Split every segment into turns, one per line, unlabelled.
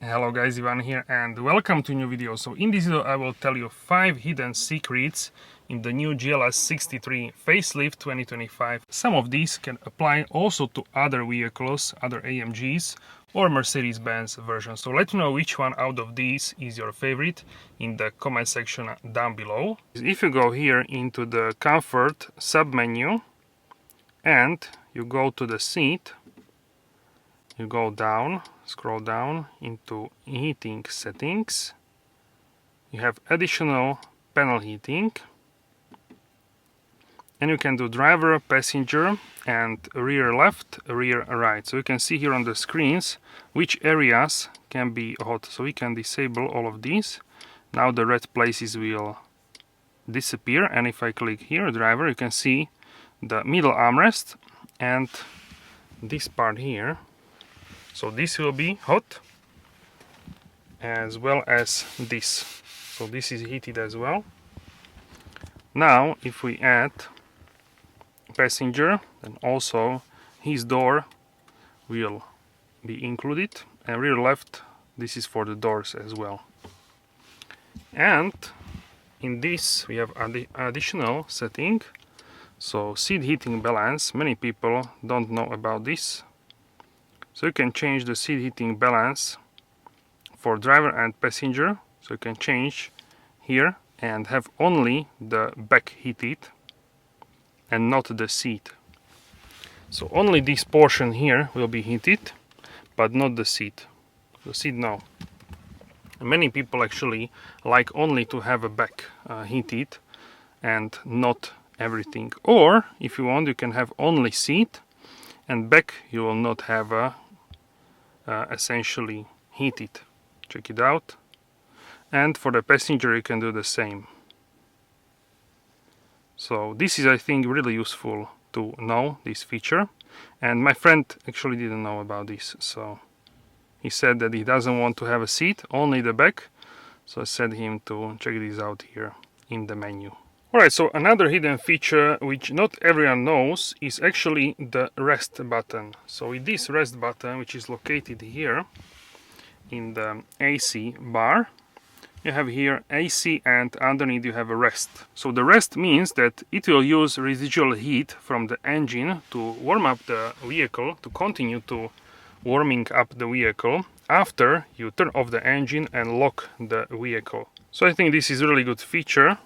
Hello guys, Ivan here and welcome to a new video. So in this video I will tell you 5 hidden secrets in the new GLS 63 facelift 2025. Some of these can apply also to other vehicles, other AMGs or Mercedes-Benz versions. So let me know which one out of these is your favorite in the comment section down below. If you go here into the comfort sub-menu and you go to the seat, you go down, scroll down into heating settings. You have additional panel heating, and you can do driver, passenger, and rear left, rear right. So you can see here on the screens which areas can be hot. So we can disable all of these. Now the red places will disappear, and if I click here, driver, you can see the middle armrest and this part here. So this will be hot, as well as this. So this is heated as well. Now if we add passenger, then also his door will be included, and rear left, this is for the doors as well. And in this we have additional setting, so seat heating balance. Many people don't know about this. So you can change the seat heating balance for driver and passenger. So you can change here and have only the back heated and not the seat. So only this portion here will be heated, but not the seat. The seat, no. Many people actually like only to have a back heated and not everything. Or if you want, you can have only seat and back you will not have a essentially heated. Check it out. And for the passenger you can do the same. So this is, I think, really useful to know this feature, and my friend actually didn't know about this. So he said that he doesn't want to have a seat, only the back. So I said him to check this out here in the menu. Alright, so another hidden feature which not everyone knows is actually the rest button. So with this rest button, which is located here in the AC bar, you have here AC and underneath you have a rest. So the rest means that it will use residual heat from the engine to warm up the vehicle, to continue to warming up the vehicle after you turn off the engine and lock the vehicle. So I think this is a really good feature.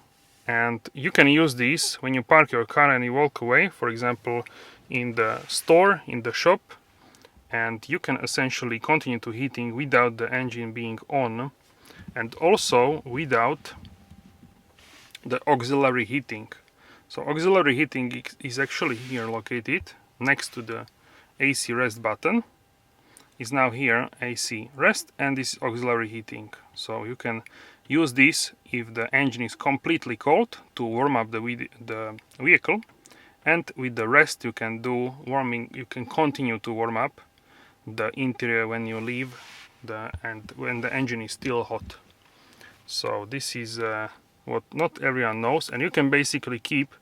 And you can use this when you park your car and you walk away, for example in the store, in the shop, and you can essentially continue to heating without the engine being on, and also without the auxiliary heating. So auxiliary heating is actually here located next to the AC rest button. Is now here AC rest, and this is auxiliary heating. So you can use this if the engine is completely cold to warm up the vehicle, and with the rest you can do warming. You can continue to warm up the interior when you leave and when the engine is still hot. So this is what not everyone knows, and you can basically keep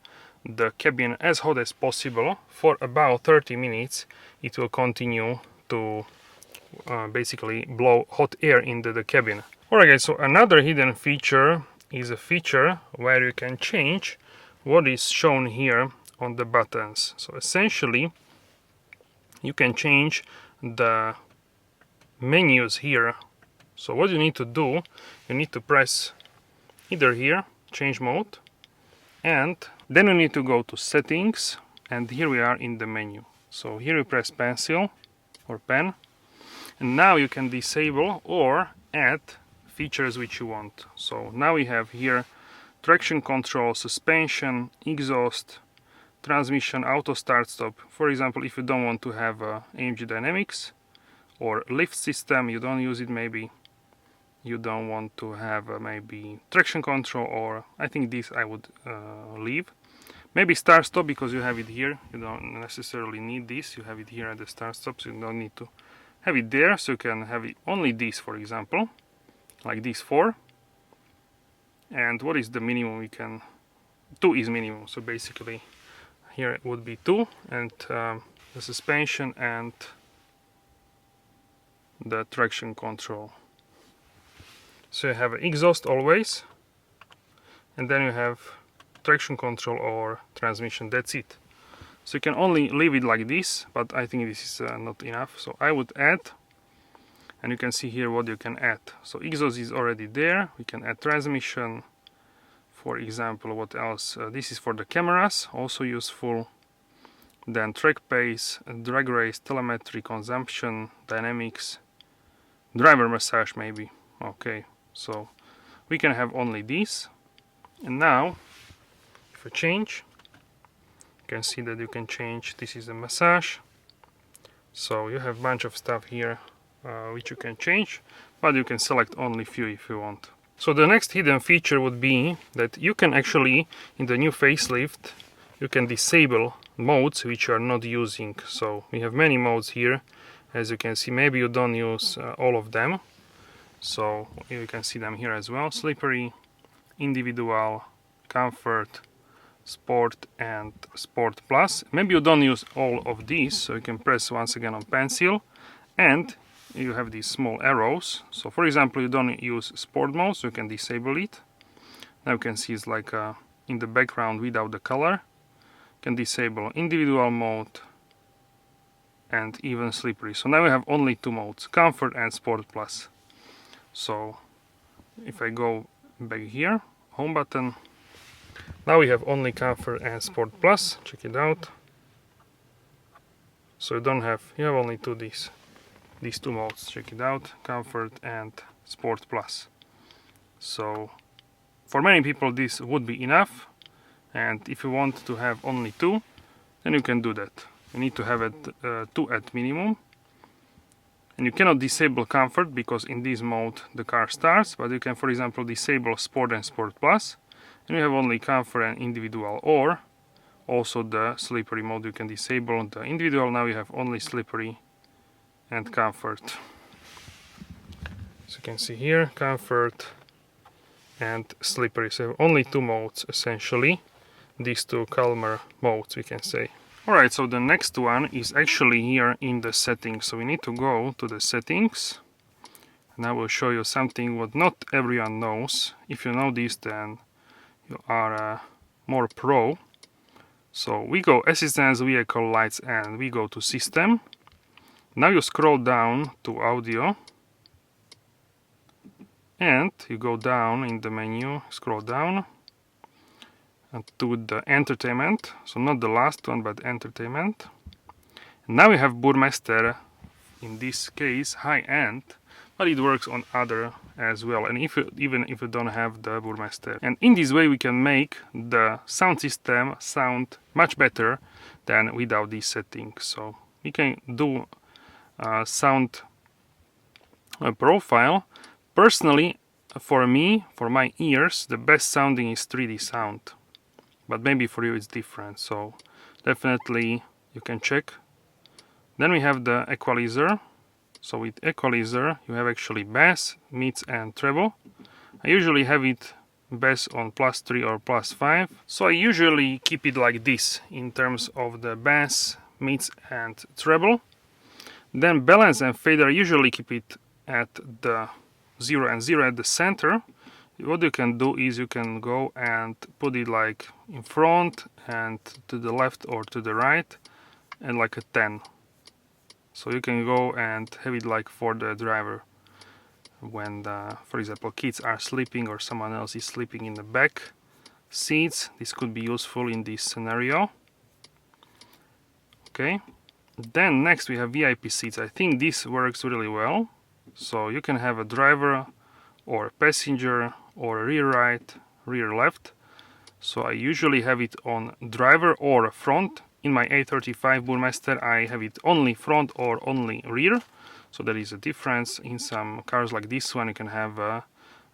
the cabin as hot as possible for about 30 minutes. It will continue to basically blow hot air into the cabin. Alright guys, so another hidden feature is a feature where you can change what is shown here on the buttons. So essentially you can change the menus here. So what you need to do, you need to press either here, change mode, and then you need to go to settings, and here we are in the menu. So here you press pencil or pen, and now you can disable or add features which you want. So now we have here traction control, suspension, exhaust, transmission, auto start stop. For example, if you don't want to have AMG dynamics or lift system, you don't use it, maybe you don't want to have maybe traction control, or I think this I would leave. Maybe start stop, because you have it here, you don't necessarily need this, you have it here at the start stop, so you don't need to have it there. So you can have it only this, for example, like this 4. And what is the minimum we can? 2 is minimum. So basically here it would be 2, and the suspension and the traction control. So you have exhaust always, and then you have traction control or transmission. That's it. So you can only leave it like this, but I think this is not enough. So I would add, and you can see here what you can add. So exhaust is already there. We can add transmission. For example, what else? This is for the cameras, also useful. Then track pace, drag race, telemetry, consumption, dynamics, driver massage maybe. Okay, so we can have only these. And now, if I change, you can see that you can change. This is a massage. So you have a bunch of stuff here which you can change, but you can select only few if you want. So the next hidden feature would be that you can actually, in the new facelift, you can disable modes which you are not using. So we have many modes here, as you can see. Maybe you don't use all of them, so you can see them here as well. Slippery, individual, comfort, sport, and sport plus. Maybe you don't use all of these, so you can press once again on pencil, and you have these small arrows. So for example, you don't use sport mode, so you can disable it. Now you can see it's like in the background without the color. You can disable individual mode and even slippery. So now we have only two modes, comfort and sport plus. So if I go back here, home button, now we have only comfort and sport plus. Check it out. So you have only these two modes. Check it out, comfort and sport plus. So for many people this would be enough, and if you want to have only two, then you can do that. You need to have it two at minimum, and you cannot disable comfort because in this mode the car starts, but you can, for example, disable sport and sport plus, and you have only comfort and individual, or also the slippery mode you can disable the individual. Now you have only slippery and comfort. So you can see here, comfort and slippery. So only two modes essentially, these two calmer modes we can say. Alright, so the next one is actually here in the settings. So we need to go to the settings, and I will show you something what not everyone knows. If you know this, then you are more pro. So we go assistance, vehicle lights, and we go to system. Now you scroll down to audio, and you go down in the menu, scroll down to the entertainment, so not the last one but entertainment. And now we have Burmester, in this case high end, but it works on other as well, and even if you don't have the Burmester. And in this way we can make the sound system sound much better than without these settings. So we can do sound profile. Personally, for me, for my ears, the best sounding is 3D sound, but maybe for you it's different, so definitely you can check. Then we have the equalizer. So with equalizer you have actually bass, mids and treble. I usually have it bass on +3 or +5, so I usually keep it like this in terms of the bass, mids and treble. Then balance and fader, I usually keep it at the 0 and 0 at the center. What you can do is you can go and put it like in front and to the left or to the right, and like a 10. So you can go and have it like for the driver when for example kids are sleeping or someone else is sleeping in the back seats. This could be useful in this scenario. Okay. Then next we have VIP seats. I think this works really well. So you can have a driver or a passenger or rear right, rear left. So I usually have it on driver or front. In my A35 Burmester I have it only front or only rear. So there is a difference. In some cars like this one you can have a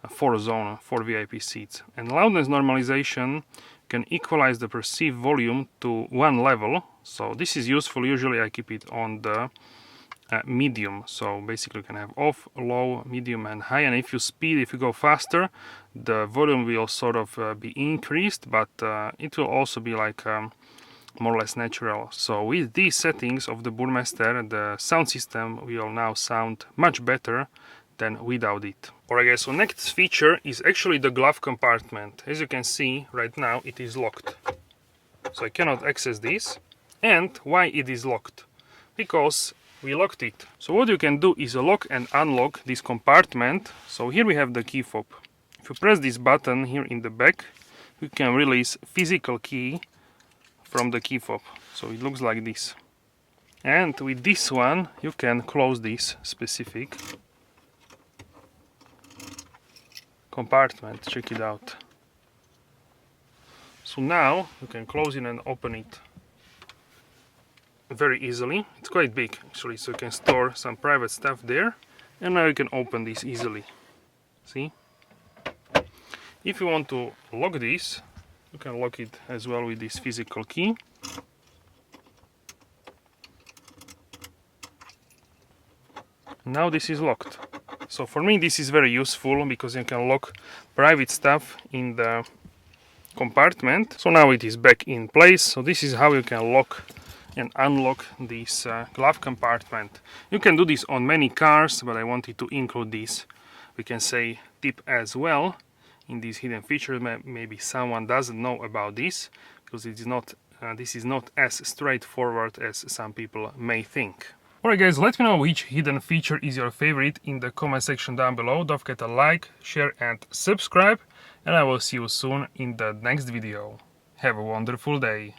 4-zone, 4 VIP seats. And loudness normalization can equalize the perceived volume to one level. So this is useful. Usually I keep it on the medium. So basically you can have off, low, medium and high. And if you go faster, the volume will sort of be increased, but it will also be like more or less natural. So with these settings of the Burmester, the sound system will now sound much better than without it. Alright guys, so next feature is actually the glove compartment. As you can see right now it is locked. So I cannot access this. And why it is locked? Because we locked it. So what you can do is lock and unlock this compartment. So here we have the key fob. If you press this button here in the back, you can release physical key from the key fob. So it looks like this. And with this one you can close this specific compartment. Check it out. So now you can close it and open it very easily. It's quite big actually, so you can store some private stuff there. And now you can open this easily. See? If you want to lock this, you can lock it as well with this physical key. Now this is locked. So for me this is very useful because you can lock private stuff in the compartment. So now it is back in place. So this is how you can lock and unlock this glove compartment. You can do this on many cars, but I wanted to include this, we can say, tip as well in these hidden features. Maybe someone doesn't know about this because it is not this is not as straightforward as some people may think. Alright guys, let me know which hidden feature is your favorite in the comment section down below. Don't forget to like, share and subscribe, and I will see you soon in the next video. Have a wonderful day.